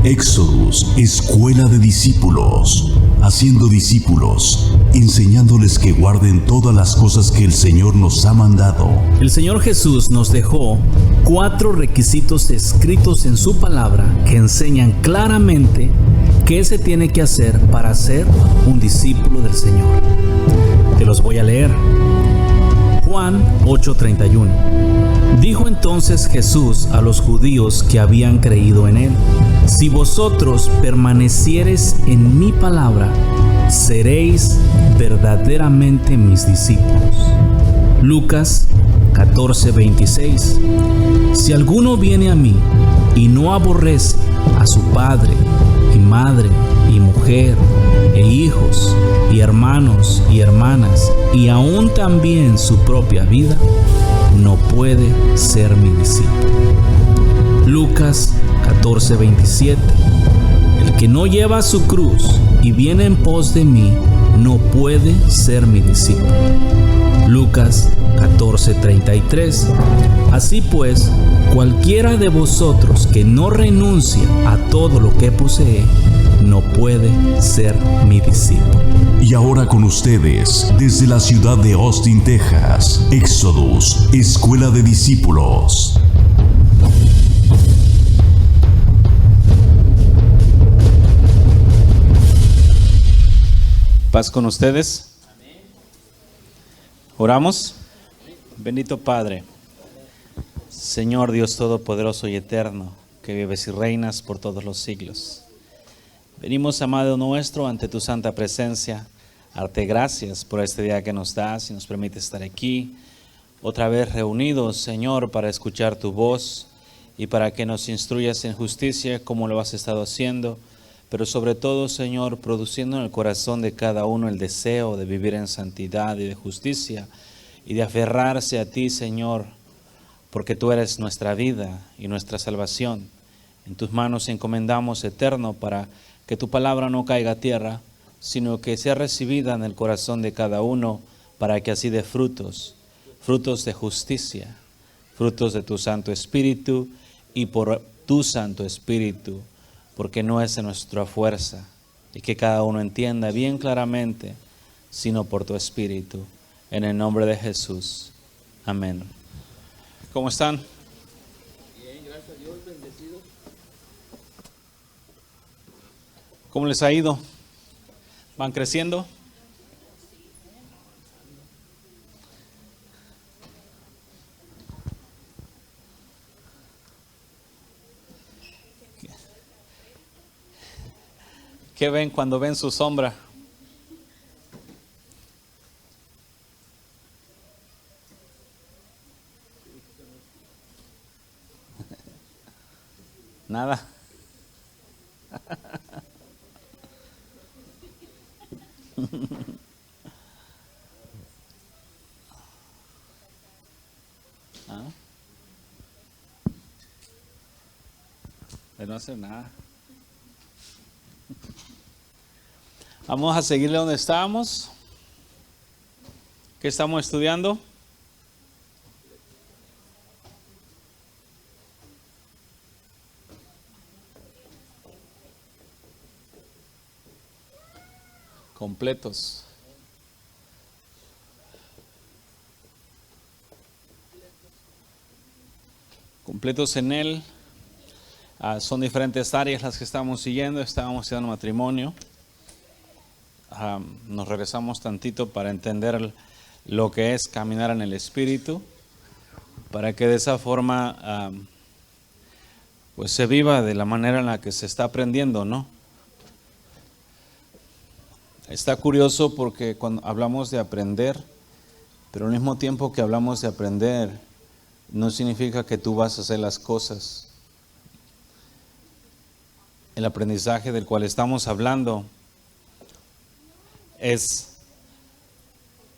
Éxodus, escuela de discípulos, haciendo discípulos, enseñándoles que guarden todas las cosas que el Señor nos ha mandado. El Señor Jesús nos dejó 4 requisitos escritos en su palabra que enseñan claramente qué se tiene que hacer para ser un discípulo del Señor. Te los voy a leer. Juan 8:31. Dijo entonces Jesús a los judíos que habían creído en él: si vosotros permaneciereis en mi palabra, seréis verdaderamente mis discípulos. Lucas 14:26. Si alguno viene a mí y no aborrece a su padre y madre y mujer e hijos y hermanos y hermanas y aún también su propia vida, no puede ser mi discípulo. Lucas 14:27. El que no lleva su cruz y viene en pos de mí, no puede ser mi discípulo. Lucas 14:33. Así pues, cualquiera de vosotros que no renuncia a todo lo que posee, no puede ser mi discípulo. Y ahora con ustedes, desde la ciudad de Austin, Texas, Éxodus, escuela de discípulos. Paz con ustedes. Oramos. Bendito Padre, Señor Dios Todopoderoso y Eterno, que vives y reinas por todos los siglos. Venimos, amado nuestro, ante tu santa presencia, a darte gracias por este día que nos das y nos permite estar aquí, otra vez reunidos, Señor, para escuchar tu voz y para que nos instruyas en justicia como lo has estado haciendo, pero sobre todo, Señor, produciendo en el corazón de cada uno el deseo de vivir en santidad y de justicia y de aferrarse a ti, Señor, porque tú eres nuestra vida y nuestra salvación. En tus manos encomendamos, Eterno, para que tu palabra no caiga a tierra, sino que sea recibida en el corazón de cada uno, para que así dé frutos de justicia, frutos de tu Santo Espíritu y por tu Santo Espíritu, porque no es en nuestra fuerza, y que cada uno entienda bien claramente, sino por tu Espíritu. En el nombre de Jesús. Amén. ¿Cómo están? Bien, gracias a Dios, bendecido. ¿Cómo les ha ido? ¿Van creciendo? ¿Qué ven cuando ven su sombra? Nada. ¿Ah? De no hacer nada. Vamos a seguirle donde estábamos. ¿Qué estamos estudiando? Completos. Completos en Él. Son diferentes áreas las que estamos siguiendo. Estábamos estudiando matrimonio. Nos regresamos tantito para entender lo que es caminar en el Espíritu, para que de esa forma pues se viva de la manera en la que se está aprendiendo, ¿no? Está curioso porque cuando hablamos de aprender, pero al mismo tiempo que hablamos de aprender, no significa que tú vas a hacer las cosas. El aprendizaje del cual estamos hablando es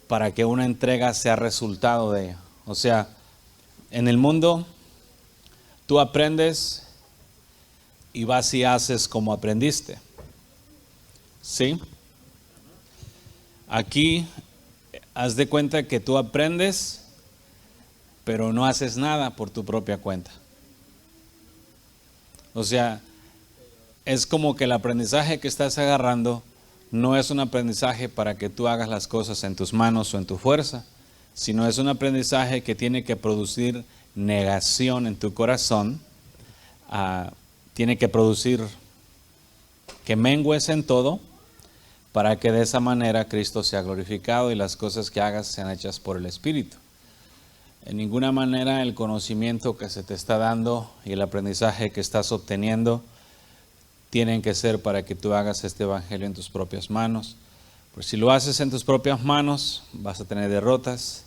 para que una entrega sea resultado de ella. O sea, en el mundo tú aprendes y vas y haces como aprendiste. ¿Sí? Aquí haz de cuenta que tú aprendes, pero no haces nada por tu propia cuenta. O sea, es como que el aprendizaje que estás agarrando no es un aprendizaje para que tú hagas las cosas en tus manos o en tu fuerza, sino es un aprendizaje que tiene que producir negación en tu corazón, tiene que producir que mengues en todo, para que de esa manera Cristo sea glorificado y las cosas que hagas sean hechas por el Espíritu. En ninguna manera el conocimiento que se te está dando y el aprendizaje que estás obteniendo tienen que ser para que tú hagas este evangelio en tus propias manos. Pues si lo haces en tus propias manos, vas a tener derrotas,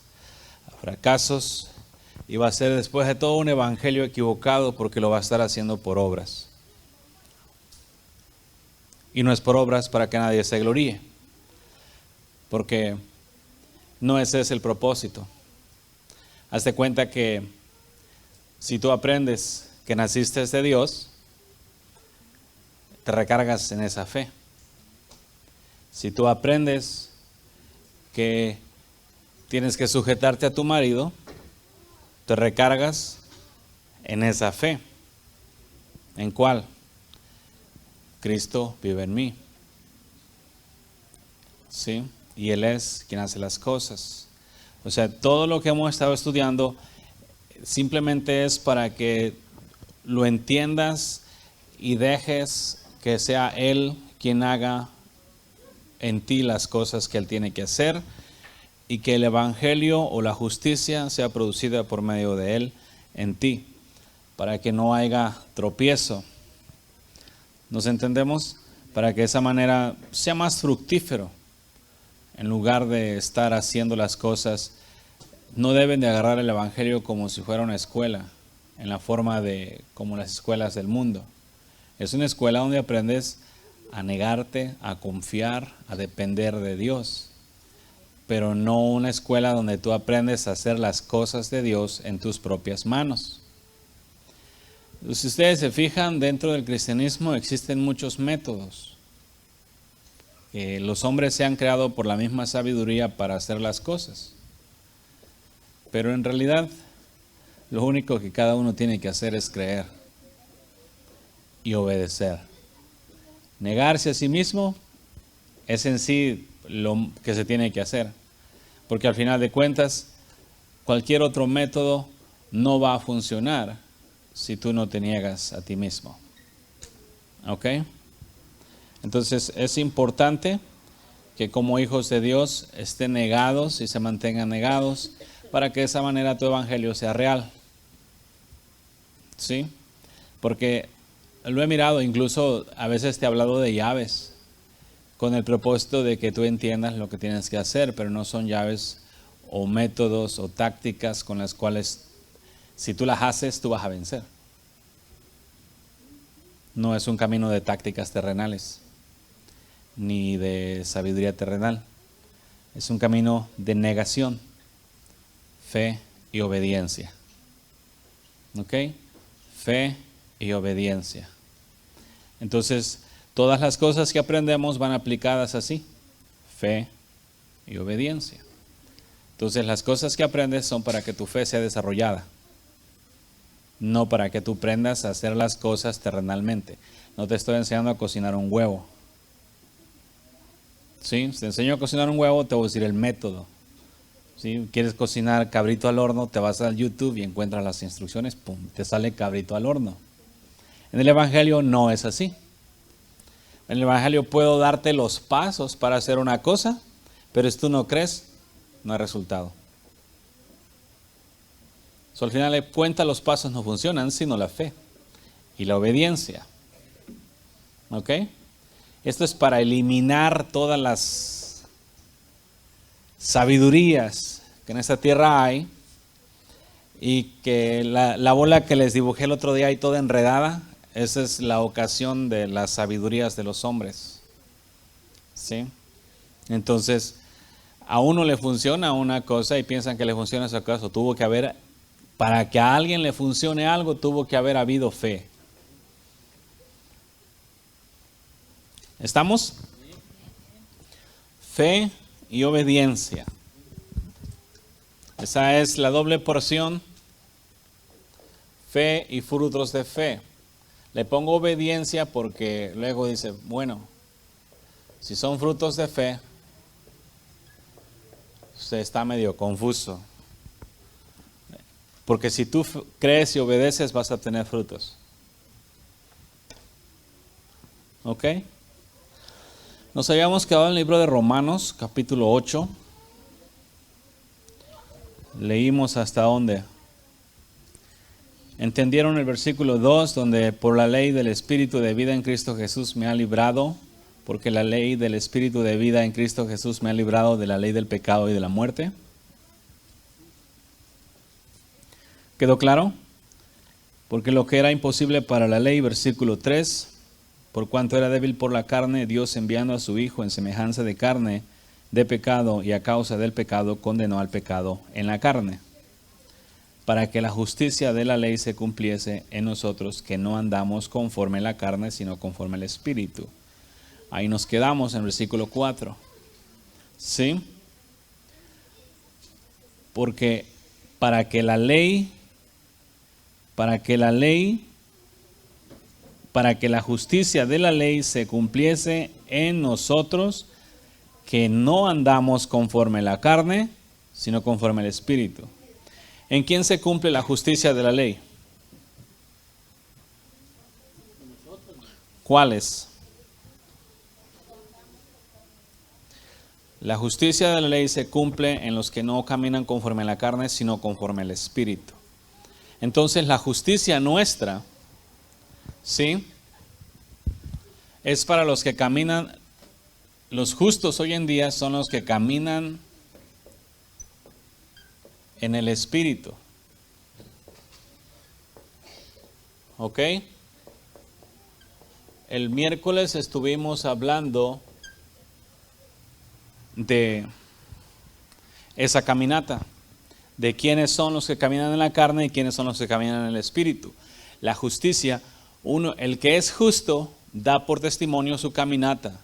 fracasos, y va a ser después de todo un evangelio equivocado porque lo va a estar haciendo por obras. Y no es por obras para que nadie se gloríe, porque no ese es el propósito. Hazte cuenta que si tú aprendes que naciste de Dios, te recargas en esa fe. Si tú aprendes que tienes que sujetarte a tu marido, te recargas en esa fe. ¿En cuál? Cristo vive en mí. ¿Sí? Y Él es quien hace las cosas. O sea, todo lo que hemos estado estudiando simplemente es para que lo entiendas y dejes que sea Él quien haga en ti las cosas que Él tiene que hacer, y que el evangelio o la justicia sea producida por medio de Él en ti, para que no haya tropiezo. ¿Nos entendemos? Para que de esa manera sea más fructífero. En lugar de estar haciendo las cosas, no deben de agarrar el evangelio como si fuera una escuela, en la forma de como las escuelas del mundo. Es una escuela donde aprendes a negarte, a confiar, a depender de Dios. Pero no una escuela donde tú aprendes a hacer las cosas de Dios en tus propias manos. Si ustedes se fijan, dentro del cristianismo existen muchos métodos. Los hombres se han creado por la misma sabiduría para hacer las cosas. Pero en realidad, lo único que cada uno tiene que hacer es creer y obedecer. Negarse a sí mismo es en sí lo que se tiene que hacer. Porque al final de cuentas, cualquier otro método no va a funcionar si tú no te niegas a ti mismo. ¿Ok? Entonces es importante que como hijos de Dios estén negados y se mantengan negados para que de esa manera tu evangelio sea real. ¿Sí? Porque lo he mirado, incluso a veces te he hablado de llaves con el propósito de que tú entiendas lo que tienes que hacer, pero no son llaves o métodos o tácticas con las cuales si tú las haces, tú vas a vencer. No es un camino de tácticas terrenales, ni de sabiduría terrenal. Es un camino de negación, fe y obediencia. ¿Ok? Fe y obediencia. Entonces, todas las cosas que aprendemos van aplicadas así, fe y obediencia. Entonces, las cosas que aprendes son para que tu fe sea desarrollada, no para que tú aprendas a hacer las cosas terrenalmente. No te estoy enseñando a cocinar un huevo. ¿Sí? Si te enseño a cocinar un huevo, te voy a decir el método. ¿Sí? ¿Quieres cocinar cabrito al horno? Te vas al YouTube y encuentras las instrucciones, ¡pum!, te sale cabrito al horno. En el evangelio no es así. En el evangelio puedo darte los pasos para hacer una cosa, pero si tú no crees, no hay resultado. Al final de cuentas los pasos no funcionan, sino la fe y la obediencia. ¿Ok? Esto es para eliminar todas las sabidurías que en esta tierra hay, y que la bola que les dibujé el otro día ahí toda enredada, esa es la ocasión de las sabidurías de los hombres. ¿Sí? Entonces, a uno le funciona una cosa y piensan que le funciona esa cosa. Tuvo que haber, para que a alguien le funcione algo, tuvo que haber habido fe. ¿Estamos? Fe y obediencia. Esa es la doble porción. Fe y frutos de fe. Le pongo obediencia porque luego dice, bueno, si son frutos de fe, usted está medio confuso. Porque si tú crees y obedeces, vas a tener frutos. ¿Ok? Nos habíamos quedado en el libro de Romanos, capítulo 8. Leímos hasta dónde. ¿Entendieron el versículo 2? Donde por la ley del Espíritu de vida en Cristo Jesús me ha librado, porque la ley del Espíritu de vida en Cristo Jesús me ha librado de la ley del pecado y de la muerte. ¿Quedó claro? Porque lo que era imposible para la ley, versículo 3, por cuanto era débil por la carne, Dios enviando a su Hijo en semejanza de carne, de pecado, y a causa del pecado condenó al pecado en la carne, para que la justicia de la ley se cumpliese en nosotros, que no andamos conforme a la carne, sino conforme al Espíritu. Ahí nos quedamos en el versículo 4. ¿Sí? Porque para que la justicia de la ley se cumpliese en nosotros, que no andamos conforme a la carne, sino conforme al Espíritu. ¿En quién se cumple la justicia de la ley? ¿Cuáles? La justicia de la ley se cumple en los que no caminan conforme a la carne, sino conforme al Espíritu. Entonces la justicia nuestra, ¿sí?, es para los que caminan. Los justos hoy en día son los que caminan en el Espíritu. ¿Ok? El miércoles estuvimos hablando de esa caminata, de quiénes son los que caminan en la carne y quiénes son los que caminan en el Espíritu. La justicia, el que es justo da por testimonio su caminata.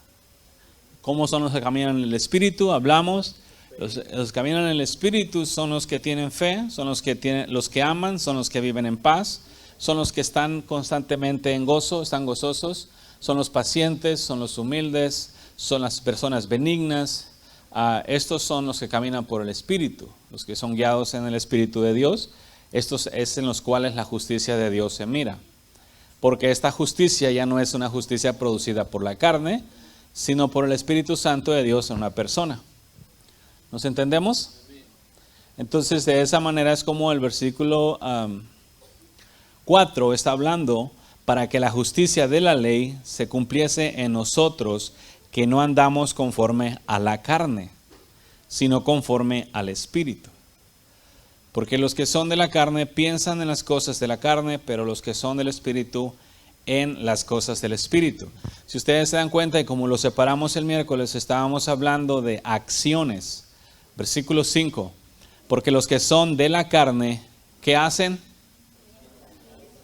¿Cómo son los que caminan en el Espíritu? Hablamos. Los que caminan en el Espíritu son los que tienen fe, son los que aman, son los que viven en paz, son los que están constantemente en gozo, están gozosos, son los pacientes, son los humildes, son las personas benignas. Estos son los que caminan por el Espíritu, los que son guiados en el Espíritu de Dios. Estos es en los cuales la justicia de Dios se mira. Porque esta justicia ya no es una justicia producida por la carne, sino por el Espíritu Santo de Dios en una persona. ¿Nos entendemos? Entonces, de esa manera es como el versículo 4 está hablando para que la justicia de la ley se cumpliese en nosotros, que no andamos conforme a la carne, sino conforme al Espíritu. Porque los que son de la carne piensan en las cosas de la carne, pero los que son del Espíritu en las cosas del Espíritu. Si ustedes se dan cuenta, y como lo separamos el miércoles, estábamos hablando de acciones. Versículo 5. Porque los que son de la carne, ¿qué hacen?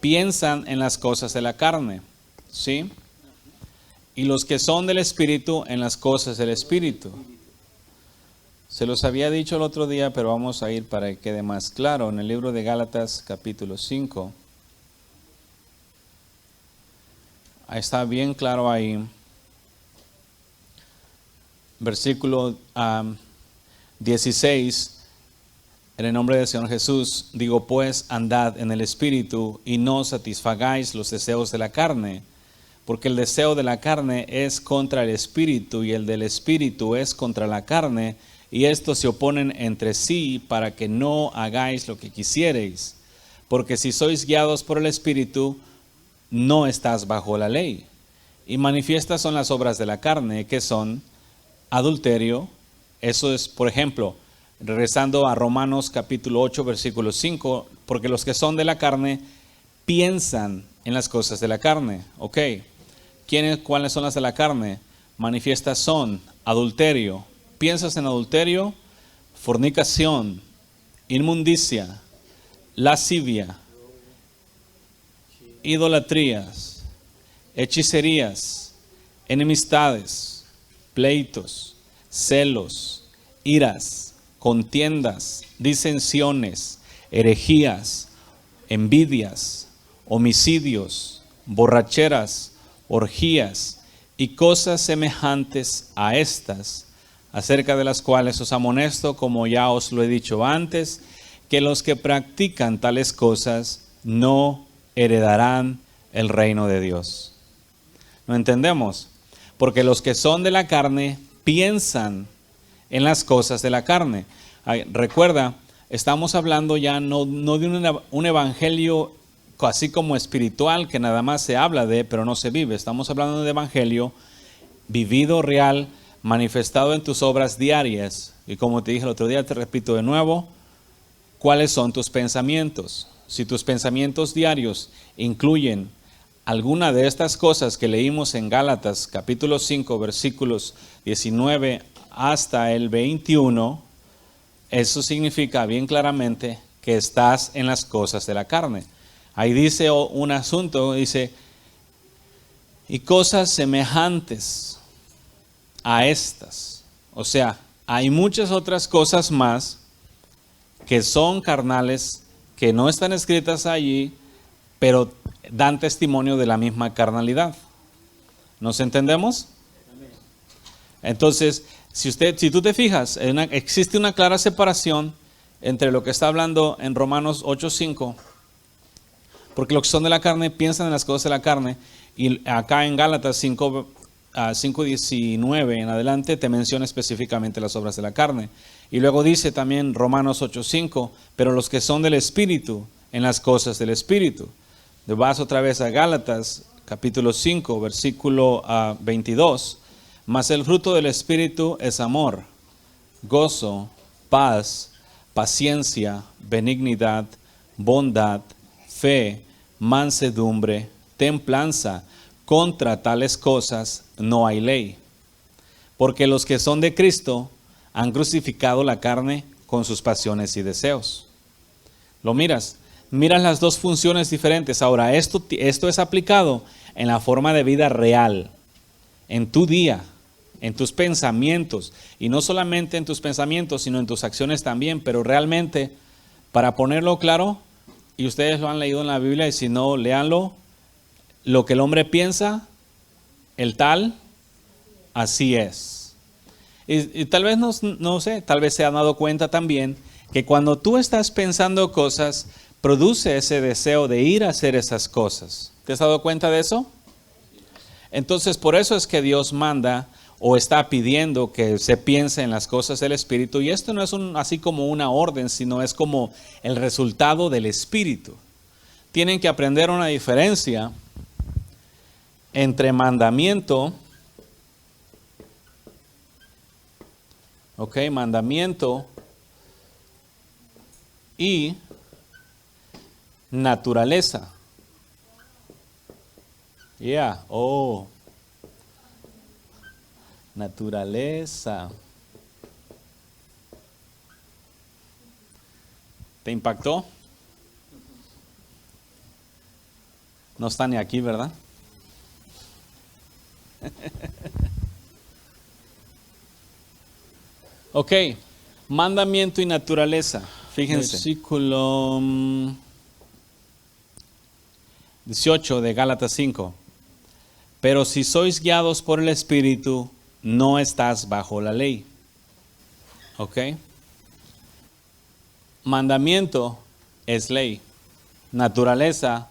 Piensan en las cosas de la carne. ¿Sí? Y los que son del Espíritu en las cosas del Espíritu. Se los había dicho el otro día, pero vamos a ir para que quede más claro. En el libro de Gálatas, capítulo 5. Está bien claro ahí. Versículo 16. En el nombre del Señor Jesús, digo pues, andad en el Espíritu y no satisfagáis los deseos de la carne. Porque el deseo de la carne es contra el Espíritu y el del Espíritu es contra la carne. Y estos se oponen entre sí para que no hagáis lo que quisiereis. Porque si sois guiados por el Espíritu, no estás bajo la ley. Y manifiestas son las obras de la carne, que son adulterio. Eso es, por ejemplo, regresando a Romanos capítulo 8, versículo 5, porque los que son de la carne piensan en las cosas de la carne. Ok, ¿cuáles son las de la carne? Manifiestas son adulterio. Piensas en adulterio, fornicación, inmundicia, lascivia, idolatrías, hechicerías, enemistades, pleitos, celos, iras, contiendas, disensiones, herejías, envidias, homicidios, borracheras, orgías y cosas semejantes a estas, acerca de las cuales os amonesto, como ya os lo he dicho antes, que los que practican tales cosas no heredarán el reino de Dios. ¿No entendemos? Porque los que son de la carne piensan en las cosas de la carne. Recuerda, estamos hablando ya no de un evangelio así como espiritual que nada más se habla de, pero no se vive. Estamos hablando de evangelio vivido, real, manifestado en tus obras diarias. Y como te dije el otro día, te repito de nuevo, ¿cuáles son tus pensamientos? Si tus pensamientos diarios incluyen alguna de estas cosas que leímos en Gálatas capítulo 5 versículos 19 hasta el 21, eso significa bien claramente que estás en las cosas de la carne. Ahí dice un asunto, dice, y cosas semejantes a estas. O sea, hay muchas otras cosas más que son carnales, que no están escritas allí, pero dan testimonio de la misma carnalidad. ¿Nos entendemos? Entonces, si tú te fijas, existe una clara separación entre lo que está hablando en Romanos 8:5, porque los que son de la carne piensan en las cosas de la carne, y acá en Gálatas 5:19 en adelante te menciona específicamente las obras de la carne. Y luego dice también Romanos 8:5, pero los que son del Espíritu, en las cosas del Espíritu. Vas otra vez a Gálatas capítulo 5, versículo 22. Mas el fruto del Espíritu es amor, gozo, paz, paciencia, benignidad, bondad, fe, mansedumbre, templanza. Contra tales cosas no hay ley. Porque los que son de Cristo han crucificado la carne con sus pasiones y deseos. Lo miras las dos funciones diferentes. Ahora, esto es aplicado en la forma de vida real, en tu día, en tus pensamientos. Y no solamente en tus pensamientos, sino en tus acciones también. Pero realmente, para ponerlo claro, y ustedes lo han leído en la Biblia, y si no, léanlo, lo que el hombre piensa, el tal, así es. Y tal vez no sé, tal vez se han dado cuenta también que cuando tú estás pensando cosas, produce ese deseo de ir a hacer esas cosas. ¿Te has dado cuenta de eso? Entonces, por eso es que Dios manda o está pidiendo que se piense en las cosas del Espíritu. Y esto no es así como una orden, sino es como el resultado del Espíritu. Tienen que aprender una diferencia entre mandamiento, mandamiento y naturaleza. Naturaleza. ¿Te impactó? No está ni aquí, ¿verdad? Ok, mandamiento y naturaleza. Fíjense. Versículo 18 de Gálatas 5. Pero si sois guiados por el Espíritu, no estás bajo la ley. Ok. Mandamiento es ley. Naturaleza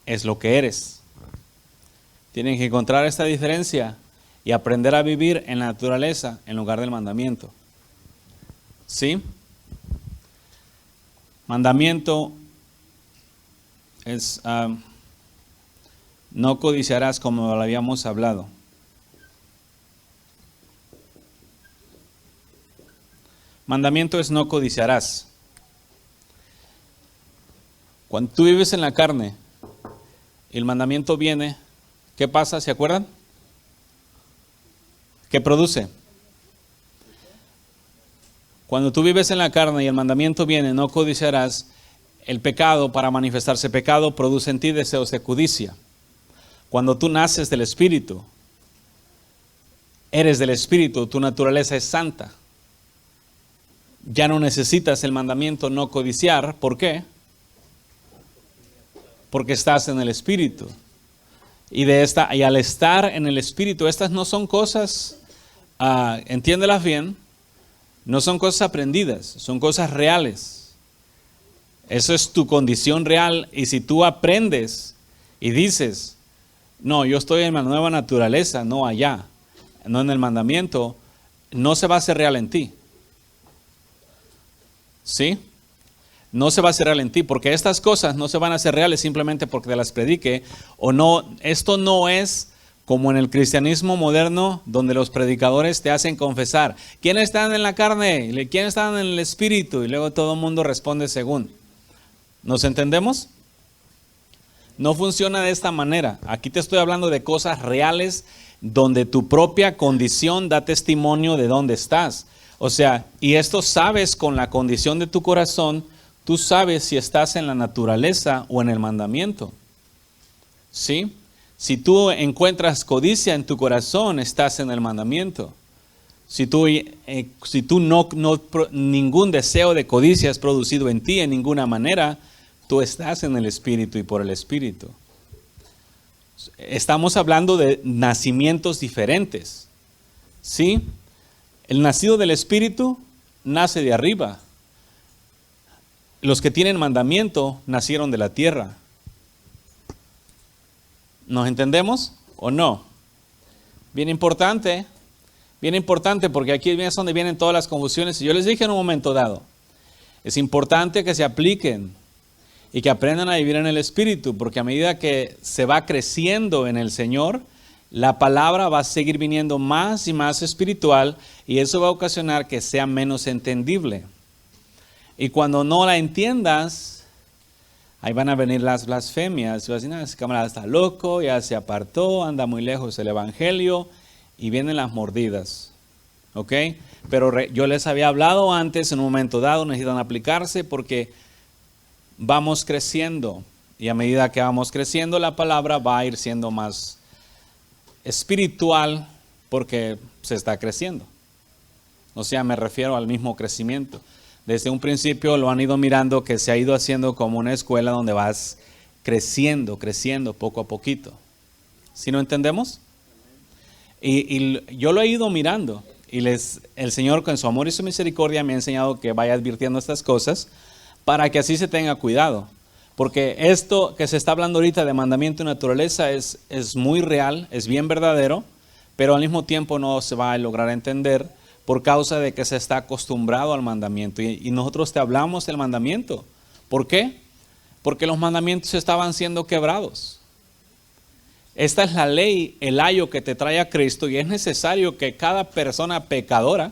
es lo que eres. Tienen que encontrar esta diferencia y aprender a vivir en la naturaleza en lugar del mandamiento. ¿Sí? Mandamiento es no codiciarás, como lo habíamos hablado. Mandamiento es no codiciarás. Cuando tú vives en la carne y el mandamiento viene, ¿qué pasa? ¿Se acuerdan? ¿Qué produce? Cuando tú vives en la carne y el mandamiento viene, no codiciarás, el pecado, para manifestarse pecado, produce en ti deseos de codicia. Cuando tú naces del Espíritu, eres del Espíritu, tu naturaleza es santa. Ya no necesitas el mandamiento no codiciar. ¿Por qué? porque estás en el Espíritu. Y al estar en el Espíritu, estas no son cosas, entiéndelas bien, no son cosas aprendidas, son cosas reales. Eso es tu condición real. Y si tú aprendes y dices, no, yo estoy en la nueva naturaleza, no allá, no en el mandamiento, no se va a hacer real en ti. ¿Sí? No se va a hacer real en ti, porque estas cosas no se van a hacer reales simplemente porque te las predique o no. Esto no es como en el cristianismo moderno, donde los predicadores te hacen confesar, ¿quiénes están en la carne? ¿Quiénes están en el espíritu? Y luego todo el mundo responde según. ¿Nos entendemos? No funciona de esta manera. Aquí te estoy hablando de cosas reales, donde tu propia condición da testimonio de dónde estás. O sea, y esto sabes con la condición de tu corazón, tú sabes si estás en la naturaleza o en el mandamiento. ¿Sí? Si tú encuentras codicia en tu corazón, estás en el mandamiento. Si tú ningún deseo de codicia es producido en ti en ninguna manera, tú estás en el Espíritu y por el Espíritu. Estamos hablando de nacimientos diferentes. ¿Sí? El nacido del Espíritu nace de arriba. Los que tienen mandamiento nacieron de la tierra. ¿Nos entendemos o no? Bien importante porque aquí es donde vienen todas las confusiones. Y yo les dije en un momento dado, es importante que se apliquen y que aprendan a vivir en el Espíritu, porque a medida que se va creciendo en el Señor, la palabra va a seguir viniendo más y más espiritual y eso va a ocasionar que sea menos entendible. Y cuando no la entiendas, ahí van a venir las blasfemias. Y vas a decir, ese camarada está loco, ya se apartó, anda muy lejos del Evangelio, y vienen las mordidas. ¿Ok? Pero yo les había hablado antes, en un momento dado, necesitan aplicarse porque vamos creciendo. Y a medida que vamos creciendo, la palabra va a ir siendo más espiritual porque se está creciendo. O sea, me refiero al mismo crecimiento. Desde un principio lo han ido mirando que se ha ido haciendo como una escuela donde vas creciendo poco a poquito. ¿Sí no entendemos? Y yo lo he ido mirando y el Señor con su amor y su misericordia me ha enseñado que vaya advirtiendo estas cosas para que así se tenga cuidado. Porque esto que se está hablando ahorita de mandamiento y naturaleza es muy real, es bien verdadero, pero al mismo tiempo no se va a lograr entender por causa de que se está acostumbrado al mandamiento. Y nosotros te hablamos del mandamiento. ¿Por qué? Porque los mandamientos estaban siendo quebrados. Esta es la ley, el ayo que te trae a Cristo, y es necesario que cada persona pecadora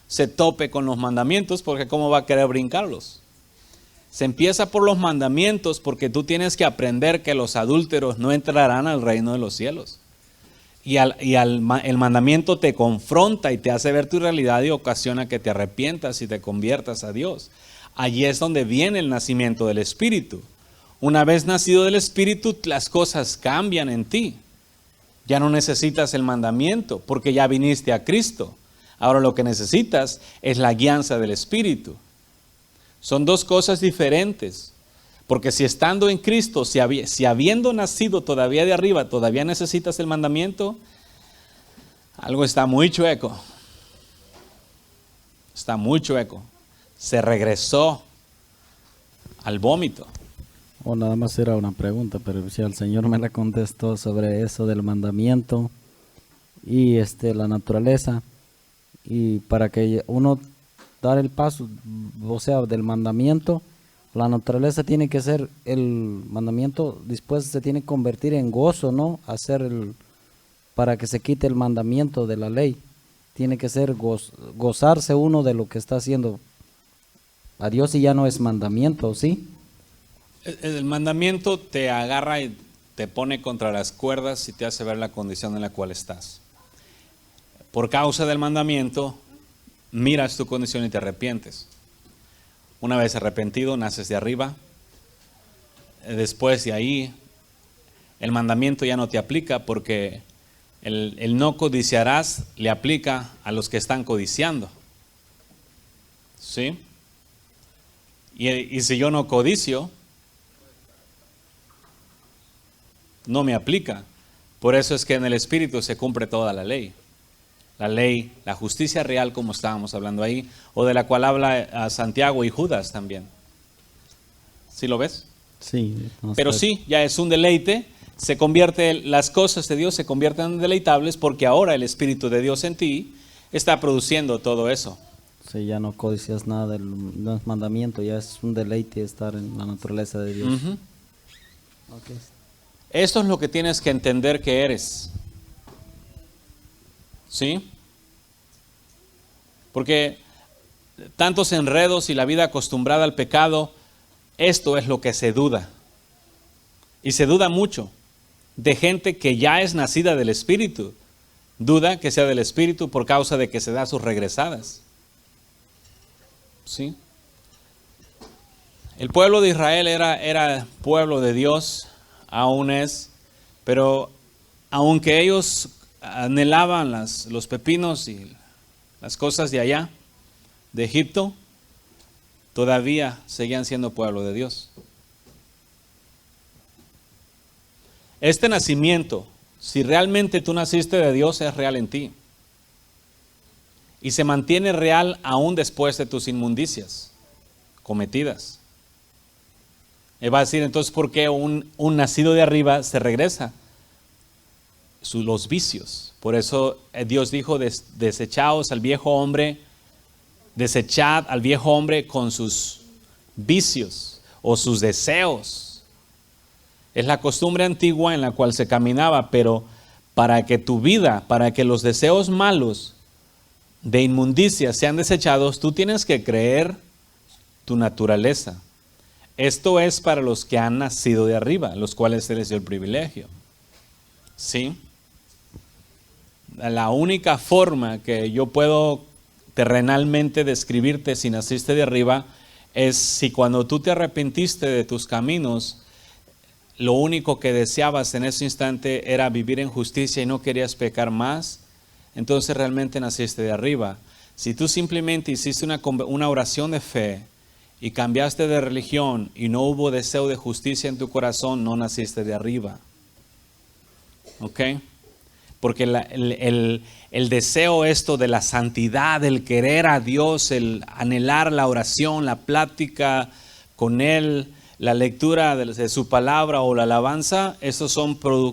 se tope con los mandamientos, porque ¿cómo va a querer brincarlos? Se empieza por los mandamientos porque tú tienes que aprender que los adúlteros no entrarán al reino de los cielos. Y el mandamiento te confronta y te hace ver tu realidad y ocasiona que te arrepientas y te conviertas a Dios. Allí es donde viene el nacimiento del Espíritu. Una vez nacido del Espíritu, las cosas cambian en ti. Ya no necesitas el mandamiento porque ya viniste a Cristo. Ahora lo que necesitas es la guianza del Espíritu. Son dos cosas diferentes. Porque si estando en Cristo, si habiendo nacido todavía de arriba, todavía necesitas el mandamiento, algo está muy chueco. Está muy chueco. Se regresó al vómito. O nada más era una pregunta, pero si el Señor me la contestó sobre eso del mandamiento y la naturaleza. Y para que uno dar el paso, o sea, del mandamiento, la naturaleza tiene que ser el mandamiento, después se tiene que convertir en gozo, ¿no? Para que se quite el mandamiento de la ley. Tiene que ser gozarse uno de lo que está haciendo a Dios y ya no es mandamiento, ¿sí? El mandamiento te agarra y te pone contra las cuerdas y te hace ver la condición en la cual estás. Por causa del mandamiento, miras tu condición y te arrepientes. Una vez arrepentido, naces de arriba. Después de ahí, el mandamiento ya no te aplica porque el no codiciarás le aplica a los que están codiciando. ¿Sí? Y si yo no codicio, no me aplica. Por eso es que en el Espíritu se cumple toda la ley. La ley, la justicia real, como estábamos hablando ahí, o de la cual habla a Santiago y Judas también. ¿Sí lo ves? Sí. No Pero sé. sí, ya es un deleite, las cosas de Dios se convierten en deleitables porque ahora el Espíritu de Dios en ti está produciendo todo eso. Sí, ya no codicias nada del mandamiento, ya es un deleite estar en la naturaleza de Dios. Ujú. Ok. Esto es lo que tienes que entender que eres. ¿Sí? Porque tantos enredos y la vida acostumbrada al pecado, esto es lo que se duda. Y se duda mucho de gente que ya es nacida del Espíritu. Duda que sea del Espíritu por causa de que se da sus regresadas. ¿Sí? El pueblo de Israel era pueblo de Dios, aún es, pero aunque ellos anhelaban los pepinos y las cosas de allá, de Egipto, todavía seguían siendo pueblo de Dios. Este nacimiento, si realmente tú naciste de Dios, es real en ti. Y se mantiene real aún después de tus inmundicias cometidas. Él va a decir entonces, ¿por qué un nacido de arriba se regresa? Los vicios. Por eso Dios dijo, desechaos al viejo hombre, desechad al viejo hombre con sus vicios o sus deseos. Es la costumbre antigua en la cual se caminaba, pero para que tu vida, para que los deseos malos de inmundicia sean desechados, tú tienes que creer tu naturaleza. Esto es para los que han nacido de arriba, los cuales se les dio el privilegio. ¿Sí? La única forma que yo puedo terrenalmente describirte si naciste de arriba es si cuando tú te arrepentiste de tus caminos, lo único que deseabas en ese instante era vivir en justicia y no querías pecar más, entonces realmente naciste de arriba. Si tú simplemente hiciste una oración de fe y cambiaste de religión y no hubo deseo de justicia en tu corazón, no naciste de arriba. ¿Ok? Porque el deseo esto de la santidad, el querer a Dios, el anhelar la oración, la plática con Él, la lectura de su palabra o la alabanza, eso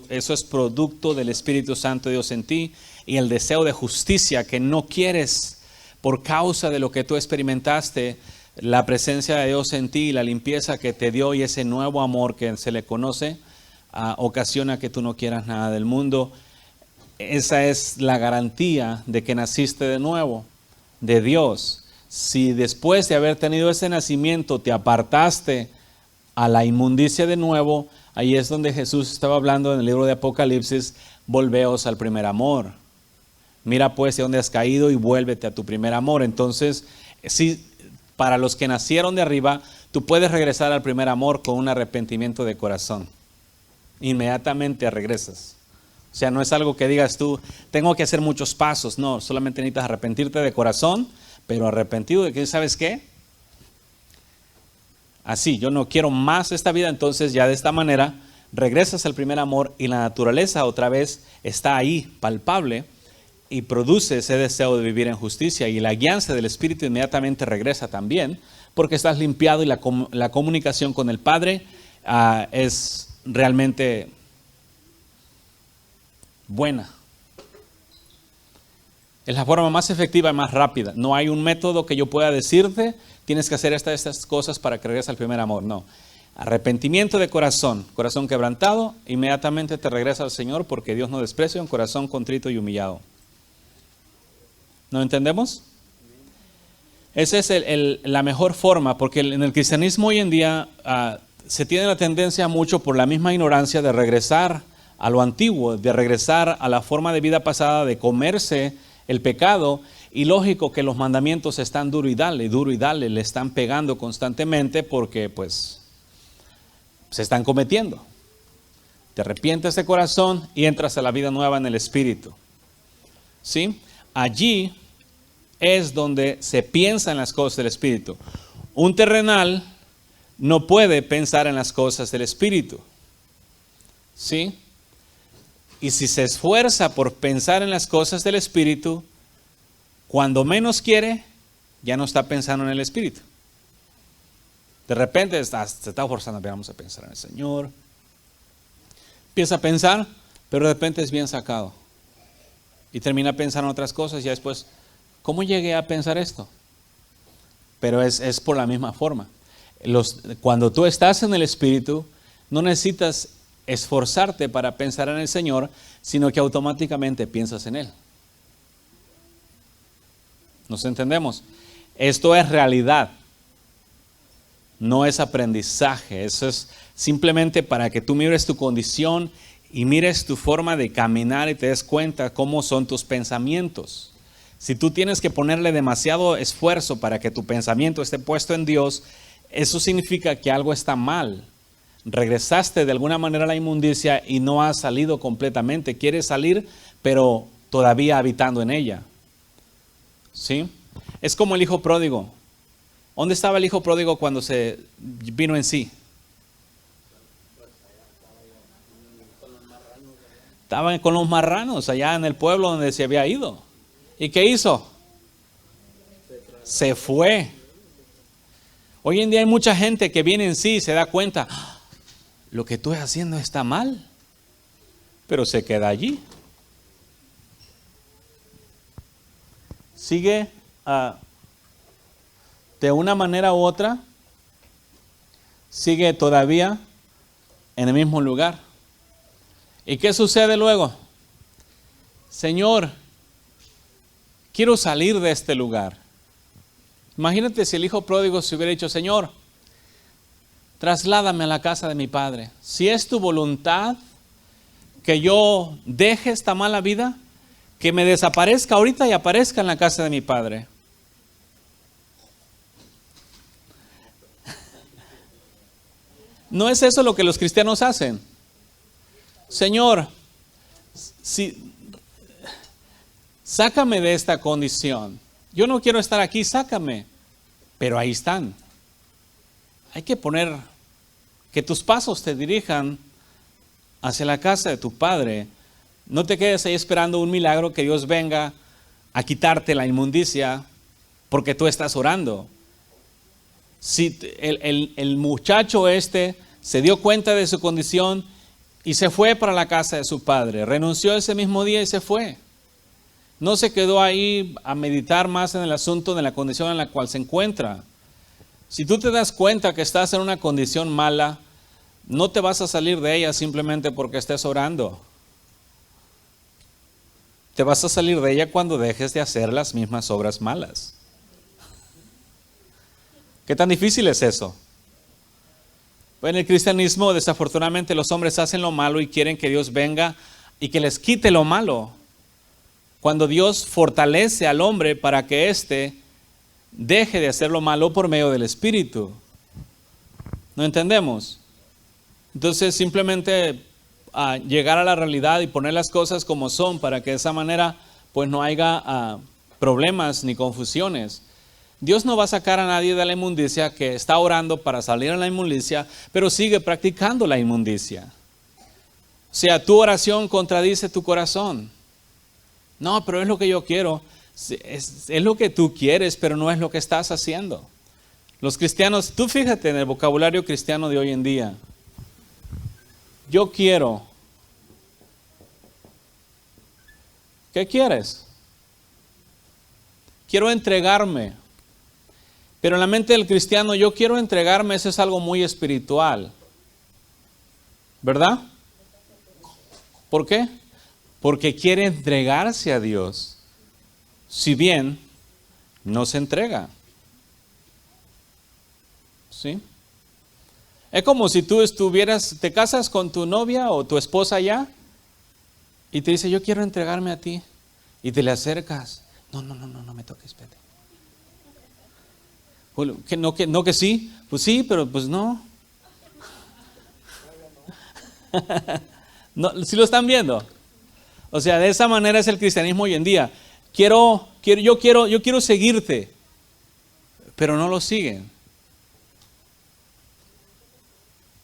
es producto del Espíritu Santo de Dios en ti. Y el deseo de justicia que no quieres por causa de lo que tú experimentaste, la presencia de Dios en ti, la limpieza que te dio y ese nuevo amor que se le conoce, ocasiona que tú no quieras nada del mundo. Esa es la garantía de que naciste de nuevo, de Dios. Si después de haber tenido ese nacimiento te apartaste a la inmundicia de nuevo, ahí es donde Jesús estaba hablando en el libro de Apocalipsis, volveos al primer amor. Mira pues de dónde has caído y vuélvete a tu primer amor. Entonces, sí, para los que nacieron de arriba, tú puedes regresar al primer amor con un arrepentimiento de corazón. Inmediatamente regresas. O sea, no es algo que digas tú, tengo que hacer muchos pasos. No, solamente necesitas arrepentirte de corazón, pero arrepentido de que, ¿sabes qué? Así, yo no quiero más esta vida, entonces ya de esta manera regresas al primer amor y la naturaleza otra vez está ahí, palpable, y produce ese deseo de vivir en justicia y la guianza del Espíritu inmediatamente regresa también, porque estás limpiado y la comunicación con el Padre es realmente buena. Es la forma más efectiva y más rápida. No hay un método que yo pueda decirte, tienes que hacer estas cosas para que regreses al primer amor. No. Arrepentimiento de corazón, corazón quebrantado, inmediatamente te regresa al Señor porque Dios no desprecia un corazón contrito y humillado. ¿No entendemos? Esa es la mejor forma, porque en el cristianismo hoy en día se tiene la tendencia mucho por la misma ignorancia de regresar a lo antiguo, de regresar a la forma de vida pasada, de comerse el pecado, y lógico que los mandamientos están duro y dale, le están pegando constantemente porque pues se están cometiendo. Te arrepientes de corazón y entras a la vida nueva en el Espíritu. ¿Sí? Allí es donde se piensa en las cosas del Espíritu. Un terrenal no puede pensar en las cosas del Espíritu. ¿Sí? Y si se esfuerza por pensar en las cosas del Espíritu, cuando menos quiere, ya no está pensando en el Espíritu. De repente se está forzando, vamos a pensar en el Señor. Empieza a pensar, pero de repente es bien sacado. Y termina pensando en otras cosas y ya después, ¿cómo llegué a pensar esto? Pero es por la misma forma. Cuando tú estás en el Espíritu, no necesitas esforzarte para pensar en el Señor, sino que automáticamente piensas en Él. ¿Nos entendemos? Esto es realidad, no es aprendizaje. Eso es simplemente para que tú mires tu condición y mires tu forma de caminar y te des cuenta cómo son tus pensamientos. Si tú tienes que ponerle demasiado esfuerzo para que tu pensamiento esté puesto en Dios, eso significa que algo está mal. Regresaste de alguna manera a la inmundicia y no has salido completamente. Quieres salir, pero todavía habitando en ella. ¿Sí? Es como el hijo pródigo. ¿Dónde estaba el hijo pródigo cuando se vino en sí? Estaba con los marranos allá en el pueblo donde se había ido. ¿Y qué hizo? Se fue. Hoy en día hay mucha gente que viene en sí y se da cuenta, lo que estoy haciendo está mal, pero se queda allí. Sigue de una manera u otra, sigue todavía en el mismo lugar. ¿Y qué sucede luego? Señor, quiero salir de este lugar. Imagínate si el hijo pródigo se hubiera dicho, Señor, trasládame a la casa de mi padre. Si es tu voluntad que yo deje esta mala vida, que me desaparezca ahorita y aparezca en la casa de mi padre. ¿No es eso lo que los cristianos hacen? Señor, sácame de esta condición. Yo no quiero estar aquí, sácame. Pero ahí están. Hay que poner que tus pasos te dirijan hacia la casa de tu padre. No te quedes ahí esperando un milagro que Dios venga a quitarte la inmundicia porque tú estás orando. Si el muchacho se dio cuenta de su condición y se fue para la casa de su padre, renunció ese mismo día y se fue. No se quedó ahí a meditar más en el asunto de la condición en la cual se encuentra. Si tú te das cuenta que estás en una condición mala, no te vas a salir de ella simplemente porque estés orando. Te vas a salir de ella cuando dejes de hacer las mismas obras malas. ¿Qué tan difícil es eso? Pues en el cristianismo, desafortunadamente, los hombres hacen lo malo y quieren que Dios venga y que les quite lo malo. Cuando Dios fortalece al hombre para que éste deje de hacer lo malo por medio del Espíritu. ¿No entendemos? Entonces simplemente llegar a la realidad y poner las cosas como son para que de esa manera pues no haya problemas ni confusiones. Dios no va a sacar a nadie de la inmundicia que está orando para salir a la inmundicia, pero sigue practicando la inmundicia. O sea, tu oración contradice tu corazón. No, pero es lo que yo quiero. Es lo que tú quieres, pero no es lo que estás haciendo. Los cristianos, tú fíjate en el vocabulario cristiano de hoy en día. Yo quiero. ¿Qué quieres? Quiero entregarme. Pero en la mente del cristiano, yo quiero entregarme, eso es algo muy espiritual. ¿Verdad? ¿Por qué? Porque quiere entregarse a Dios, si bien no se entrega. ¿Sí? Es como si tú te casas con tu novia o tu esposa ya y te dice, yo quiero entregarme a ti. Y te le acercas. No me toques, vete. No que sí, pues sí, pero pues no. ¿Sí lo están viendo? O sea, de esa manera es el cristianismo hoy en día. Yo quiero seguirte, pero no lo siguen.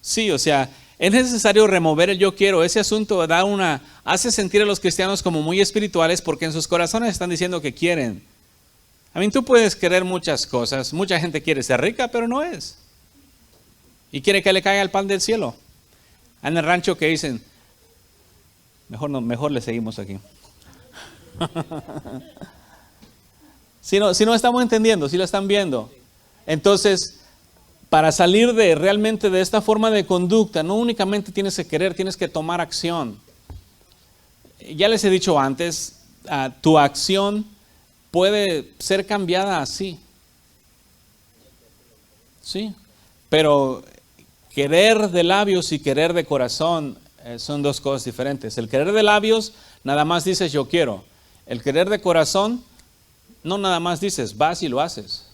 Sí, o sea, Es necesario remover el yo quiero. Ese asunto hace sentir a los cristianos como muy espirituales porque en sus corazones están diciendo que quieren. Tú puedes querer muchas cosas. Mucha gente quiere ser rica, pero no es. Y quiere que le caiga el pan del cielo. En el rancho que dicen, mejor le seguimos aquí. Si no estamos entendiendo, si lo están viendo. Entonces, para salir realmente de esta forma de conducta, no únicamente tienes que querer, tienes que tomar acción. Ya les he dicho antes, tu acción puede ser cambiada así. Sí, pero querer de labios y querer de corazón son dos cosas diferentes. El querer de labios, nada más dices yo quiero. El querer de corazón, no nada más dices, vas y lo haces.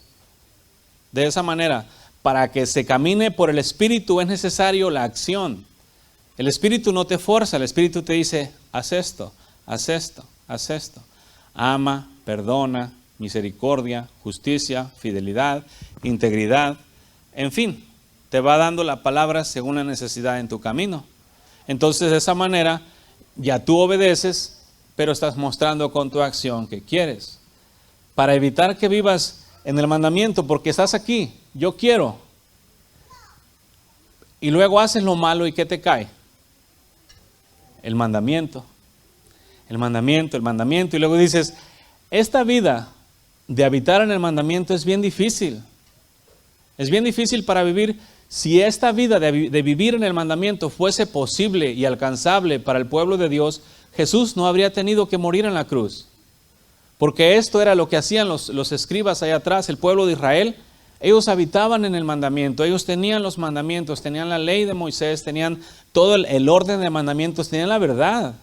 De esa manera, para que se camine por el Espíritu es necesario la acción. El Espíritu no te fuerza, el Espíritu te dice, haz esto, haz esto, haz esto. Ama, perdona, misericordia, justicia, fidelidad, integridad, en fin, te va dando la palabra según la necesidad en tu camino. Entonces, de esa manera, ya tú obedeces, pero estás mostrando con tu acción que quieres. Para evitar que vivas en el mandamiento, porque estás aquí, yo quiero. Y luego haces lo malo y ¿qué te cae? El mandamiento. El mandamiento, el mandamiento. Y luego dices, esta vida de habitar en el mandamiento es bien difícil. Es bien difícil para vivir. Si esta vida de vivir en el mandamiento fuese posible y alcanzable para el pueblo de Dios, Jesús no habría tenido que morir en la cruz. Porque esto era lo que hacían los escribas allá atrás, el pueblo de Israel. Ellos habitaban en el mandamiento, ellos tenían los mandamientos, tenían la ley de Moisés, tenían todo el orden de mandamientos, tenían la verdad.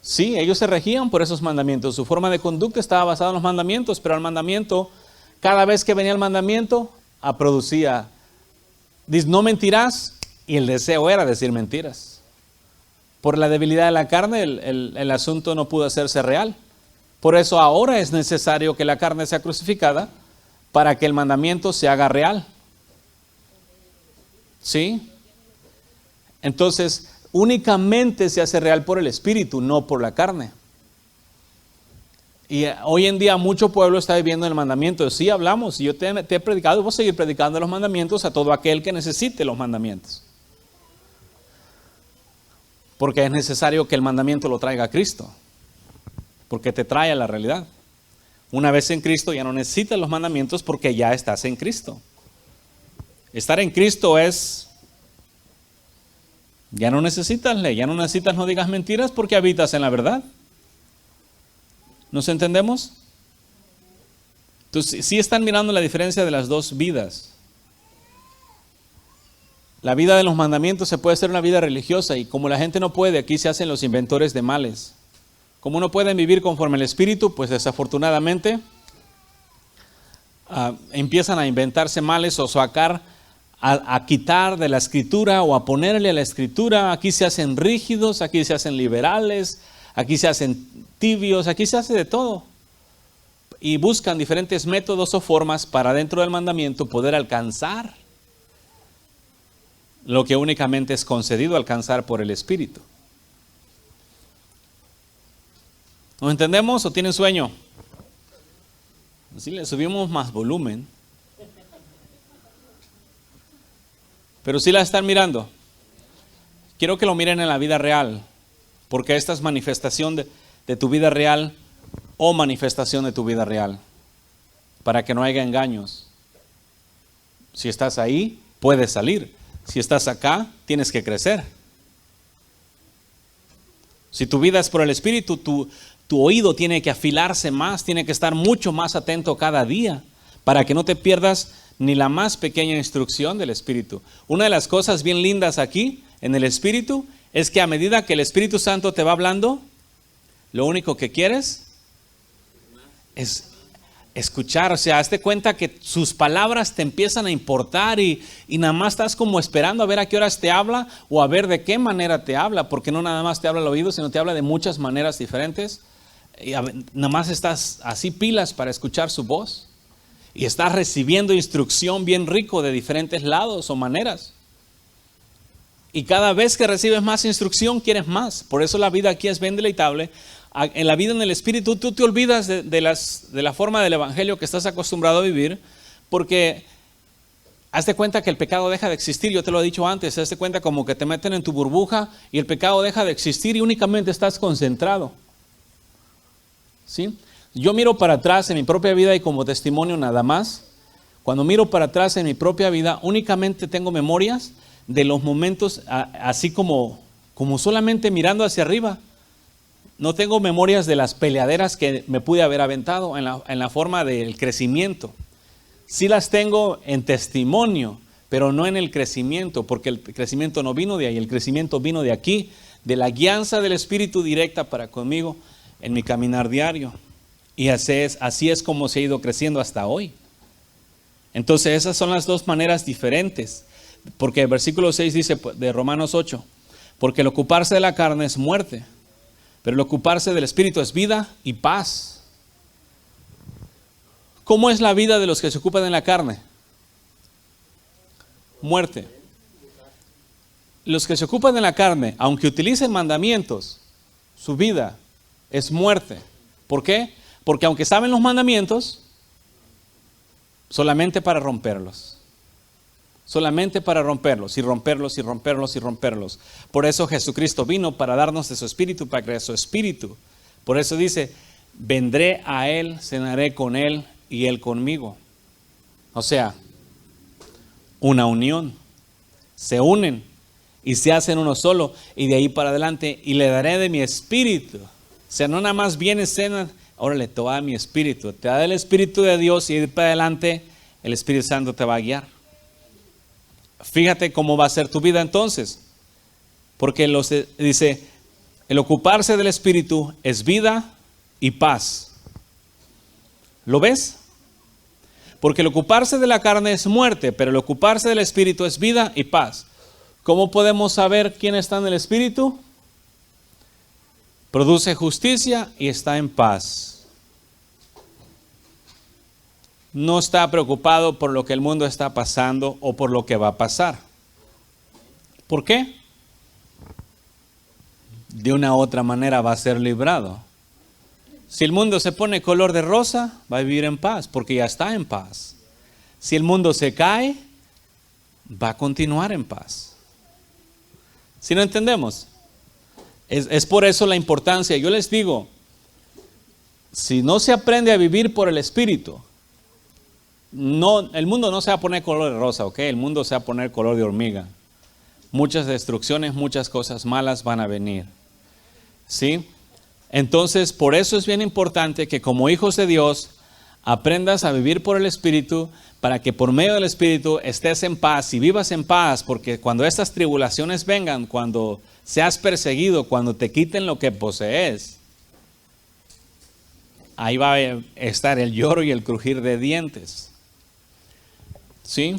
Sí, ellos se regían por esos mandamientos, su forma de conducta estaba basada en los mandamientos, pero el mandamiento, cada vez que venía el mandamiento, producía, dice, no mentirás, y el deseo era decir mentiras. Por la debilidad de la carne, el asunto no pudo hacerse real. Por eso ahora es necesario que la carne sea crucificada para que el mandamiento se haga real. ¿Sí? Entonces, únicamente se hace real por el Espíritu, no por la carne. Y hoy en día mucho pueblo está viviendo el mandamiento. Sí hablamos, y yo te he predicado y voy a seguir predicando los mandamientos a todo aquel que necesite los mandamientos. Porque es necesario que el mandamiento lo traiga a Cristo. Porque te trae a la realidad. Una vez en Cristo ya no necesitas los mandamientos porque ya estás en Cristo. Estar en Cristo es, ya no necesitas ley, ya no necesitas no digas mentiras porque habitas en la verdad. ¿Nos entendemos? Entonces, sí están mirando la diferencia de las dos vidas. La vida de los mandamientos se puede ser una vida religiosa y como la gente no puede, aquí se hacen los inventores de males. Como no pueden vivir conforme al Espíritu, pues desafortunadamente empiezan a inventarse males o sacar, a quitar de la Escritura o a ponerle a la Escritura. Aquí se hacen rígidos, aquí se hacen liberales, aquí se hacen tibios, aquí se hace de todo. Y buscan diferentes métodos o formas para dentro del mandamiento poder alcanzar lo que únicamente es concedido alcanzar por el Espíritu. ¿Nos entendemos o tienen sueño? Así le subimos más volumen. Pero sí la están mirando. Quiero que lo miren en la vida real, porque esta es manifestación de tu vida real o manifestación de tu vida real, para que no haya engaños. Si estás ahí, puedes salir. Si estás acá, tienes que crecer. Si tu vida es por el Espíritu, tu oído tiene que afilarse más, tiene que estar mucho más atento cada día para que no te pierdas ni la más pequeña instrucción del Espíritu. Una de las cosas bien lindas aquí en el Espíritu es que a medida que el Espíritu Santo te va hablando, lo único que quieres es escuchar. O sea, hazte cuenta que sus palabras te empiezan a importar y nada más estás como esperando a ver a qué horas te habla o a ver de qué manera te habla, porque no nada más te habla al oído, sino te habla de muchas maneras diferentes. Y nada más estás así pilas para escuchar su voz y estás recibiendo instrucción bien rico de diferentes lados o maneras. Y cada vez que recibes más instrucción, quieres más. Por eso la vida aquí es bien deleitable. En la vida en el Espíritu, tú te olvidas de la forma del Evangelio que estás acostumbrado a vivir, porque hazte cuenta que el pecado deja de existir. Yo te lo he dicho antes, hazte cuenta como que te meten en tu burbuja y el pecado deja de existir y únicamente estás concentrado. ¿Sí? Yo miro para atrás en mi propia vida y como testimonio nada más. Cuando miro para atrás en mi propia vida, únicamente tengo memorias de los momentos así como solamente mirando hacia arriba. No tengo memorias de las peleaderas que me pude haber aventado en la forma del crecimiento. Sí las tengo en testimonio, pero no en el crecimiento, porque el crecimiento no vino de ahí, el crecimiento vino de aquí, de la guianza del Espíritu directa para conmigo en mi caminar diario. Y así es como se ha ido creciendo hasta hoy. Entonces esas son las dos maneras diferentes, porque el versículo 6 dice de Romanos 8, porque el ocuparse de la carne es muerte, pero el ocuparse del Espíritu es vida y paz. ¿Cómo es la vida de los que se ocupan de la carne? Muerte. Los que se ocupan de la carne, aunque utilicen mandamientos, su vida es muerte. ¿Por qué? Porque aunque saben los mandamientos, solamente para romperlos. Solamente para romperlos y romperlos y romperlos y romperlos. Por eso Jesucristo vino para darnos de su Espíritu, para crear su Espíritu. Por eso dice, vendré a Él, cenaré con Él y Él conmigo. O sea, una unión. Se unen y se hacen uno solo y de ahí para adelante y le daré de mi Espíritu. O sea, no nada más viene, cena, órale, te va a dar mi Espíritu. Te da el Espíritu de Dios y de ahí para adelante el Espíritu Santo te va a guiar. Fíjate cómo va a ser tu vida entonces. Porque dice, el ocuparse del Espíritu es vida y paz. ¿Lo ves? Porque el ocuparse de la carne es muerte, pero el ocuparse del Espíritu es vida y paz. ¿Cómo podemos saber quién está en el Espíritu? Produce justicia y está en paz. No está preocupado por lo que el mundo está pasando o por lo que va a pasar. ¿Por qué? De una u otra manera va a ser librado. Si el mundo se pone color de rosa, va a vivir en paz, porque ya está en paz. Si el mundo se cae, va a continuar en paz. ¿Sí lo entendemos? Es por eso la importancia. Yo les digo, si no se aprende a vivir por el Espíritu, el mundo no se va a poner color de rosa, ¿ok? El mundo se va a poner color de hormiga. Muchas destrucciones, muchas cosas malas van a venir. ¿Sí? Entonces, por eso es bien importante que como hijos de Dios aprendas a vivir por el Espíritu, para que por medio del Espíritu estés en paz y vivas en paz, porque cuando estas tribulaciones vengan, cuando seas perseguido, cuando te quiten lo que posees, ahí va a estar el lloro y el crujir de dientes. ¿Sí?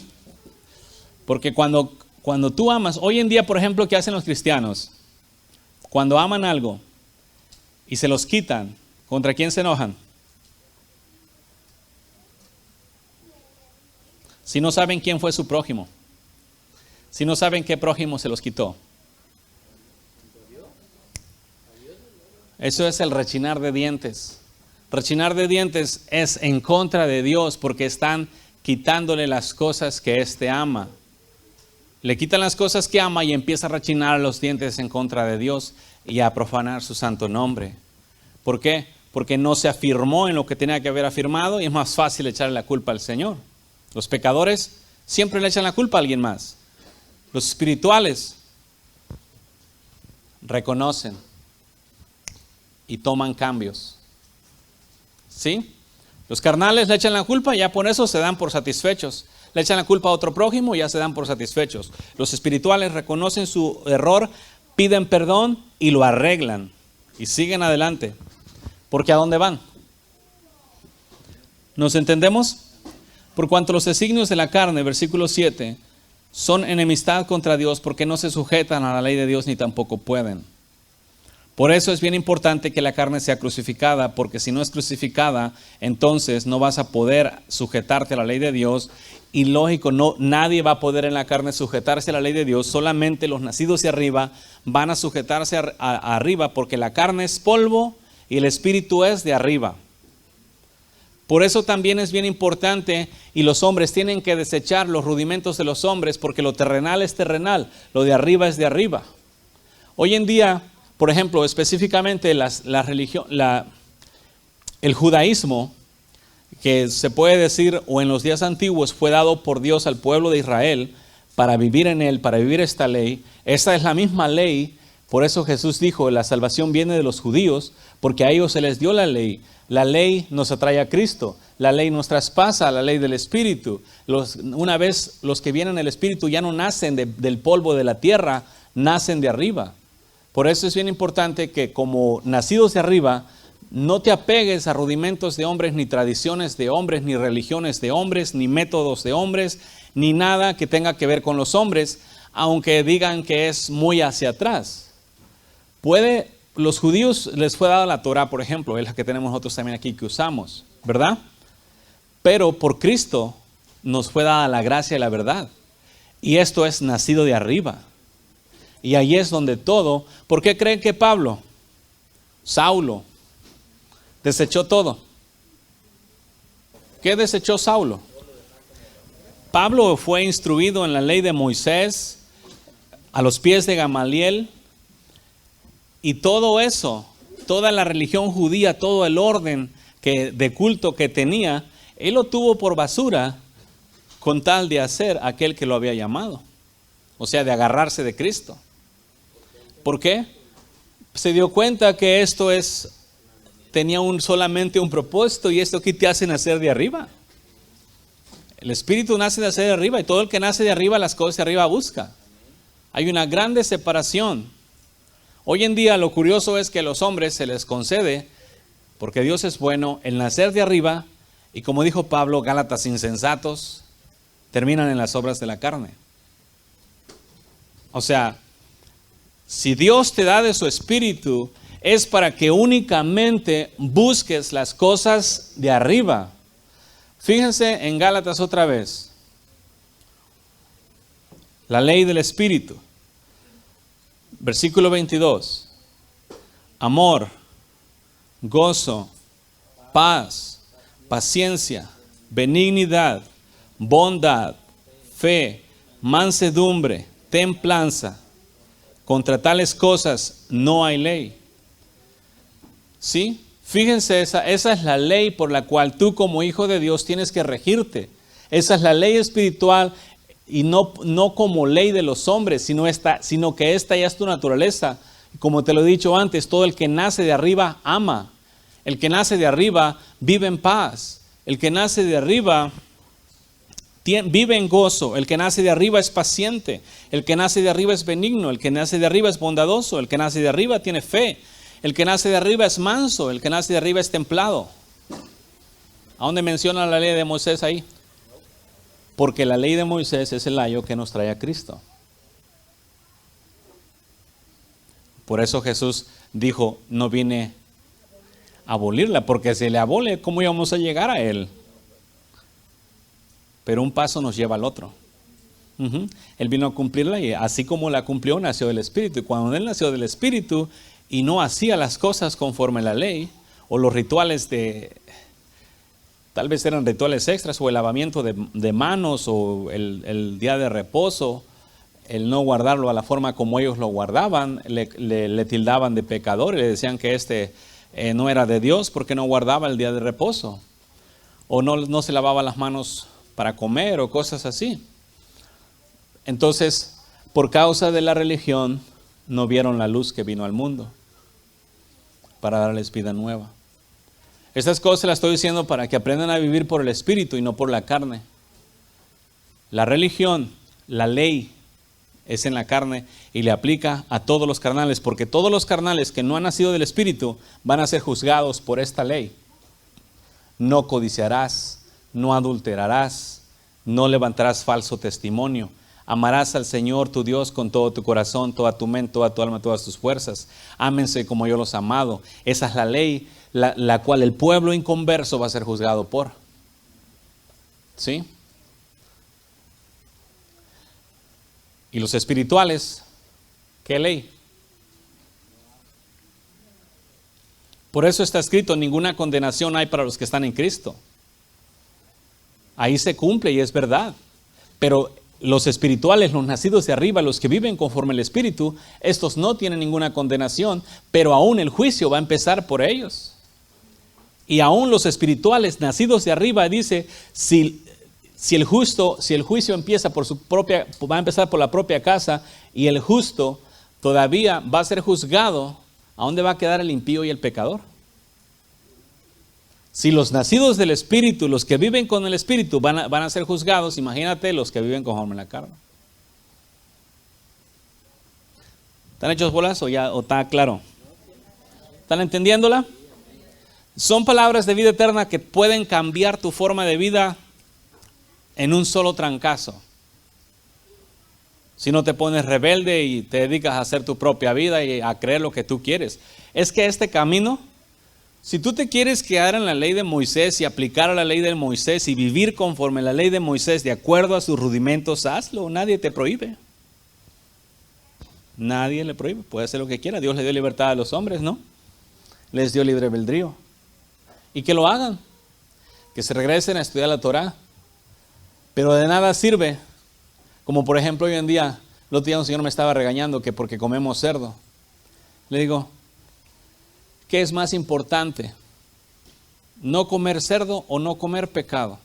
Porque cuando tú amas, hoy en día, por ejemplo, ¿qué hacen los cristianos? Cuando aman algo y se los quitan, ¿contra quién se enojan? Si no saben quién fue su prójimo, si no saben qué prójimo se los quitó. Eso es el rechinar de dientes. Rechinar de dientes es en contra de Dios porque están quitándole las cosas que éste ama. Le quitan las cosas que ama y empieza a rechinar los dientes en contra de Dios y a profanar su santo nombre. ¿Por qué? Porque no se afirmó en lo que tenía que haber afirmado y es más fácil echarle la culpa al Señor. Los pecadores siempre le echan la culpa a alguien más. Los espirituales reconocen y toman cambios. ¿Sí? Los carnales le echan la culpa y ya por eso se dan por satisfechos. Le echan la culpa a otro prójimo y ya se dan por satisfechos. Los espirituales reconocen su error, piden perdón y lo arreglan. Y siguen adelante. Porque ¿a dónde van? ¿Nos entendemos? Por cuanto los designios de la carne, versículo 7, son enemistad contra Dios porque no se sujetan a la ley de Dios ni tampoco pueden. Por eso es bien importante que la carne sea crucificada, porque si no es crucificada, entonces no vas a poder sujetarte a la ley de Dios ilógico. No, nadie va a poder en la carne sujetarse a la ley de Dios. Solamente los nacidos de arriba van a sujetarse arriba, porque la carne es polvo y el espíritu es de arriba. Por eso también es bien importante, y los hombres tienen que desechar los rudimentos de los hombres, porque lo terrenal es terrenal, lo de arriba es de arriba. Hoy en día, por ejemplo, específicamente el judaísmo, que se puede decir, o en los días antiguos fue dado por Dios al pueblo de Israel para vivir en él, para vivir esta ley. Esta es la misma ley. Por eso Jesús dijo, la salvación viene de los judíos, porque a ellos se les dio la ley. La ley nos atrae a Cristo, la ley nos traspasa a la ley del Espíritu. Una vez los que vienen del Espíritu ya no nacen del polvo de la tierra, nacen de arriba. Por eso es bien importante que como nacidos de arriba, no te apegues a rudimentos de hombres, ni tradiciones de hombres, ni religiones de hombres, ni métodos de hombres, ni nada que tenga que ver con los hombres, aunque digan que es muy hacia atrás. Los judíos les fue dada la Torah, por ejemplo, es la que tenemos nosotros también aquí que usamos, ¿verdad? Pero por Cristo nos fue dada la gracia y la verdad. Y esto es nacido de arriba. Y ahí es donde todo. ¿Por qué creen que Saulo, desechó todo? ¿Qué desechó Saulo? Pablo fue instruido en la ley de Moisés, a los pies de Gamaliel. Y todo eso, toda la religión judía, todo el orden de culto que tenía, él lo tuvo por basura con tal de hacer aquel que lo había llamado. O sea, de agarrarse de Cristo. ¿Por qué? Se dio cuenta que esto tenía solamente un propósito, y esto aquí te hace nacer de arriba. El espíritu nace de nacer de arriba, y todo el que nace de arriba, las cosas de arriba busca. Hay una grande separación. Hoy en día lo curioso es que a los hombres se les concede, porque Dios es bueno, el nacer de arriba, y como dijo Pablo, Gálatas insensatos, terminan en las obras de la carne. O sea, si Dios te da de su espíritu, es para que únicamente busques las cosas de arriba. Fíjense en Gálatas otra vez. La ley del espíritu. Versículo 22. Amor, gozo, paz, paciencia, benignidad, bondad, fe, mansedumbre, templanza. Contra tales cosas no hay ley. ¿Sí? Fíjense, esa es la ley por la cual tú como hijo de Dios tienes que regirte. Esa es la ley espiritual. Y no como ley de los hombres, sino que esta ya es tu naturaleza. Como te lo he dicho antes, todo el que nace de arriba ama. El que nace de arriba vive en paz. El que nace de arriba vive en gozo. El que nace de arriba es paciente. El que nace de arriba es benigno. El que nace de arriba es bondadoso. El que nace de arriba tiene fe. El que nace de arriba es manso. El que nace de arriba es templado. ¿A dónde menciona la ley de Moisés ahí? Porque la ley de Moisés es el ayo que nos trae a Cristo. Por eso Jesús dijo, no vine a abolirla, porque si le abole, ¿cómo íbamos a llegar a Él? Pero un paso nos lleva al otro. Él vino a cumplirla, y así como la cumplió, nació del Espíritu. Y cuando Él nació del Espíritu y no hacía las cosas conforme a la ley, o los rituales tal vez eran rituales extras, o el lavamiento de manos, o el día de reposo, el no guardarlo a la forma como ellos lo guardaban, le tildaban de pecador, y le decían que no era de Dios porque no guardaba el día de reposo, o no se lavaba las manos para comer, o cosas así. Entonces, por causa de la religión, no vieron la luz que vino al mundo para darles vida nueva. Estas cosas las estoy diciendo para que aprendan a vivir por el Espíritu y no por la carne. La religión, la ley, es en la carne y le aplica a todos los carnales, porque todos los carnales que no han nacido del Espíritu van a ser juzgados por esta ley. No codiciarás, no adulterarás, no levantarás falso testimonio. Amarás al Señor tu Dios con todo tu corazón, toda tu mente, toda tu alma, todas tus fuerzas. Ámense como yo los he amado. Esa es la ley, la cual el pueblo inconverso va a ser juzgado por. ¿Sí? Y los espirituales, ¿qué ley? Por eso está escrito, ninguna condenación hay para los que están en Cristo. Ahí se cumple y es verdad. Pero los espirituales, los nacidos de arriba, los que viven conforme al Espíritu, estos no tienen ninguna condenación, pero aún el juicio va a empezar por ellos. Y aún los espirituales, nacidos de arriba, dice, si el juicio empieza va a empezar por la propia casa, y el justo todavía va a ser juzgado, ¿a dónde va a quedar el impío y el pecador? Si los nacidos del Espíritu, los que viven con el Espíritu, van a ser juzgados, imagínate los que viven conforme la carne. ¿Están hechos bolas o está claro? ¿Están entendiéndola? Son palabras de vida eterna que pueden cambiar tu forma de vida en un solo trancazo. Si no te pones rebelde y te dedicas a hacer tu propia vida y a creer lo que tú quieres. Es que este camino, si tú te quieres quedar en la ley de Moisés y aplicar a la ley de Moisés y vivir conforme a la ley de Moisés de acuerdo a sus rudimentos, hazlo, nadie te prohíbe. Nadie le prohíbe, puede hacer lo que quiera. Dios le dio libertad a los hombres, ¿no? Les dio libre albedrío. Y que lo hagan, que se regresen a estudiar la Torah. Pero de nada sirve, como por ejemplo hoy en día, el otro día un señor me estaba regañando que porque comemos cerdo. Le digo, ¿qué es más importante? ¿No comer cerdo o no comer pecado?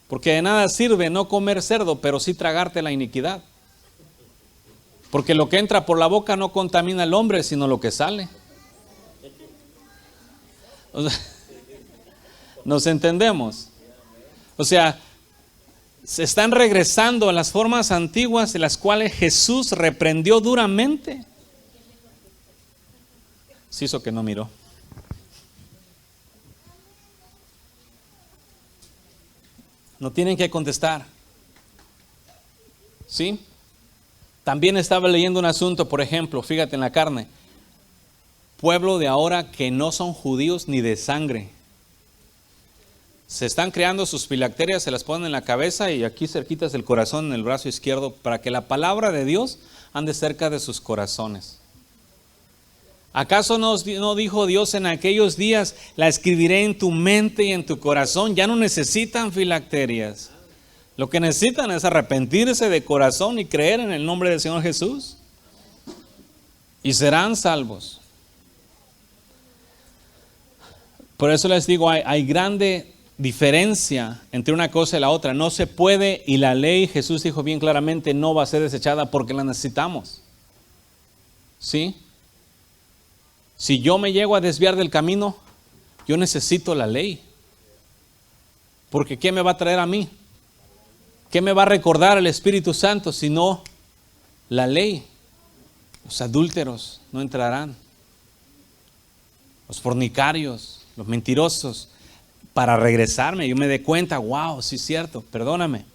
Porque de nada sirve no comer cerdo, pero sí tragarte la iniquidad. Porque lo que entra por la boca no contamina al hombre, sino lo que sale. O sea, ¿nos entendemos? O sea, se están regresando a las formas antiguas de las cuales Jesús reprendió duramente. Se hizo que no miró. No tienen que contestar. ¿Sí? También estaba leyendo un asunto, por ejemplo, fíjate en la carne. Pueblo de ahora que no son judíos ni de sangre. Se están creando sus filacterias, se las ponen en la cabeza y aquí cerquitas del corazón, en el brazo izquierdo, para que la palabra de Dios ande cerca de sus corazones. ¿Acaso no dijo Dios en aquellos días, la escribiré en tu mente y en tu corazón? Ya no necesitan filacterias. Lo que necesitan es arrepentirse de corazón y creer en el nombre del Señor Jesús. Y serán salvos. Por eso les digo, hay grande diferencia entre una cosa y la otra. No se puede, y la ley, Jesús dijo bien claramente, no va a ser desechada porque la necesitamos. ¿Sí? Si yo me llego a desviar del camino, yo necesito la ley. Porque ¿qué me va a traer a mí? ¿Qué me va a recordar el Espíritu Santo si no la ley? Los adúlteros no entrarán. Los fornicarios, los mentirosos. Para regresarme, yo me dé cuenta, wow, sí es cierto, perdóname.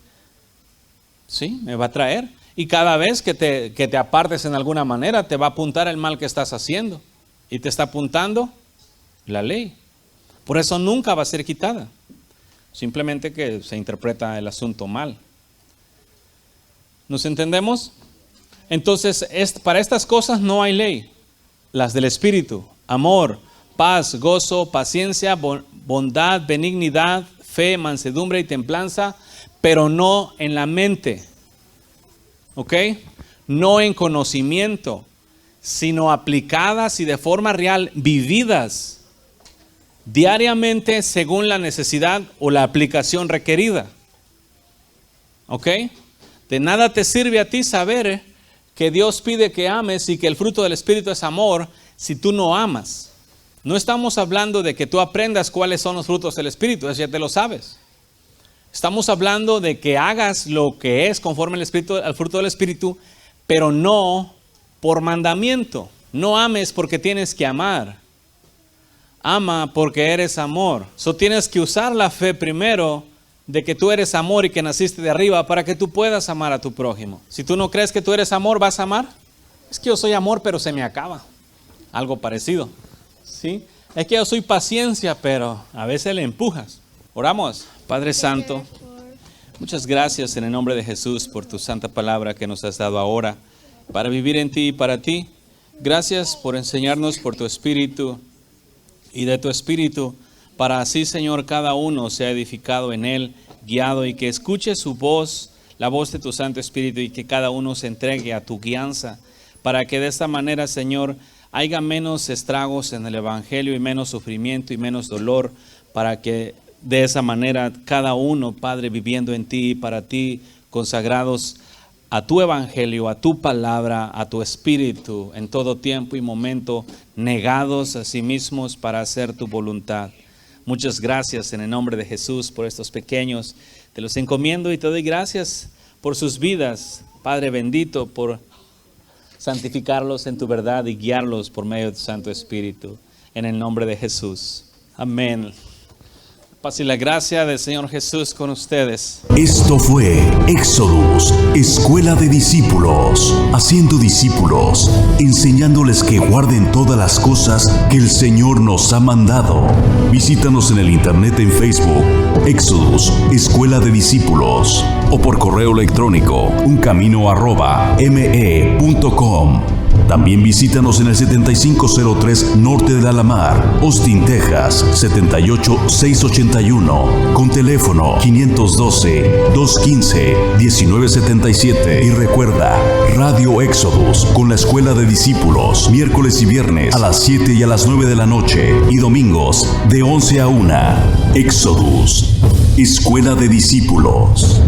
Sí, me va a traer. Y cada vez que te apartes en alguna manera, te va a apuntar el mal que estás haciendo. Y te está apuntando la ley. Por eso nunca va a ser quitada. Simplemente que se interpreta el asunto mal. ¿Nos entendemos? Entonces, para estas cosas no hay ley. Las del Espíritu, amor, paz, gozo, paciencia, bondad, benignidad, fe, mansedumbre y templanza, pero no en la mente. ¿Ok? No en conocimiento, sino aplicadas y de forma real, vividas diariamente según la necesidad o la aplicación requerida. ¿Ok? De nada te sirve a ti saber que Dios pide que ames y que el fruto del Espíritu es amor si tú no amas. No estamos hablando de que tú aprendas cuáles son los frutos del Espíritu, eso ya te lo sabes. Estamos hablando de que hagas lo que es conforme al fruto del Espíritu, pero no por mandamiento. No ames porque tienes que amar. Ama porque eres amor. Tienes que usar la fe primero de que tú eres amor y que naciste de arriba para que tú puedas amar a tu prójimo. Si tú no crees que tú eres amor, ¿vas a amar? Es que yo soy amor, pero se me acaba. Algo parecido. ¿Sí? Es que yo soy paciencia, pero a veces le empujas. Oramos. Padre Santo, Muchas gracias en el nombre de Jesús por tu santa palabra que nos has dado ahora para vivir en ti y para ti. Gracias por enseñarnos por tu Espíritu y de tu Espíritu, para así, Señor, cada uno sea edificado en Él, guiado, y que escuche su voz, la voz de tu Santo Espíritu, y que cada uno se entregue a tu guianza, para que de esta manera, Señor, haya menos estragos en el Evangelio y menos sufrimiento y menos dolor, para que de esa manera cada uno, Padre, viviendo en ti y para ti, consagrados a tu Evangelio, a tu palabra, a tu Espíritu, en todo tiempo y momento, negados a sí mismos para hacer tu voluntad. Muchas gracias en el nombre de Jesús por estos pequeños. Te los encomiendo y te doy gracias por sus vidas, Padre bendito, por santificarlos en tu verdad y guiarlos por medio de tu Santo Espíritu. En el nombre de Jesús. Amén. Paz y la gracia del Señor Jesús con ustedes. Esto fue Éxodus, Escuela de Discípulos, haciendo discípulos, enseñándoles que guarden todas las cosas que el Señor nos ha mandado. Visítanos en el internet en Facebook, Éxodus, Escuela de Discípulos, o por correo electrónico, uncamino@me.com. También visítanos en el 7503 Norte de Alamar, Austin, Texas, 78681, con teléfono 512-215-1977. Y recuerda, Radio Éxodus con la Escuela de Discípulos, miércoles y viernes a las 7 y a las 9 de la noche, y domingos de 11 a 1. Éxodus, Escuela de Discípulos.